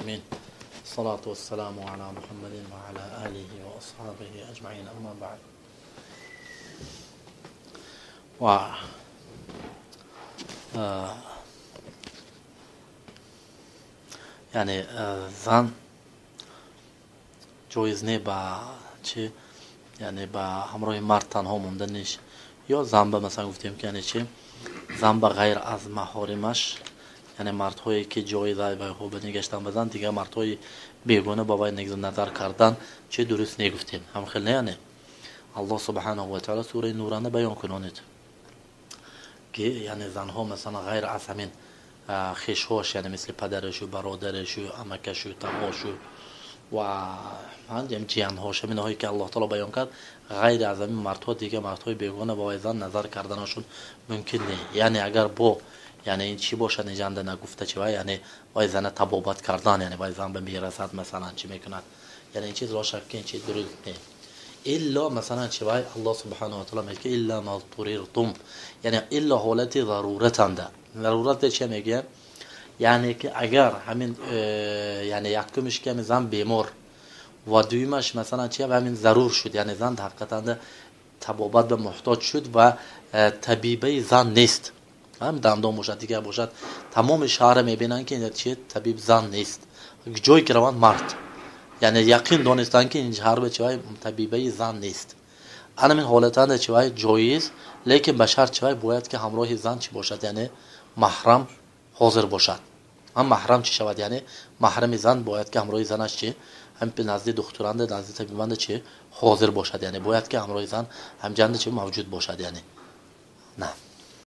العالمين الصلاة والسلام على محمد وعلى آله وأصحابه أجمعين أما بعد یعنی زن جایز نه با چه یعنی با همراه مرد تنها موندنش یا زن به مثلا گفتیم که یعنی چه زن به غیر از محارمش یعنی مردهایی که جای وای خوب نگشتن بزن دیگه مردهای بیگانه با وای نظر کردن چه درست نگفتیم هم خیلی نه یعنی الله سبحانه و تعالی سوره نورانه بیان کنونید که یعنی زنها مثلا غیر از همین خیشهاش یعنی مثل پدرش و برادرش و عمکش و تماش و همین جیانهاش همین هایی که الله تعالی بیان کرد غیر از همین مردها دیگه مردهای بیگانه با وای زن نظر کردنشون ممکن نه یعنی اگر با یعنی این چی باشه نجنده نگفته چه وای یعنی وای زن تبابت کردن یعنی وای زن به میرسد مثلا چی میکند یعنی این چیز لا شک این چیز درست نه الا مثلا چه وای الله سبحانه و تعالی میگه الا ما اضطررتم یعنی الا حالت ضرورت انده ضرورت چه میگه یعنی که اگر همین یعنی یکمش که زن بیمار و دویمش مثلا چه همین ضرور شد یعنی زن حقیقتا تبابت به محتاج شد و طبیبه زن نیست هم دندان باشد دیگه باشد تمام شهر میبینن که چه طبیب زن نیست جای که روان مرد یعنی یقین دانستن که این شهر به چه طبیبه زن نیست انا من حالتان چه جایز لیکن بشر چه باید که همراه زن چی باشد یعنی محرم حاضر باشد هم محرم چی شود یعنی محرم زن باید که همراه زنش چه هم به نزد دخترانده نزد طبیبنده چه حاضر باشد یعنی باید که همراه زن هم جنده چه موجود باشد یعنی نه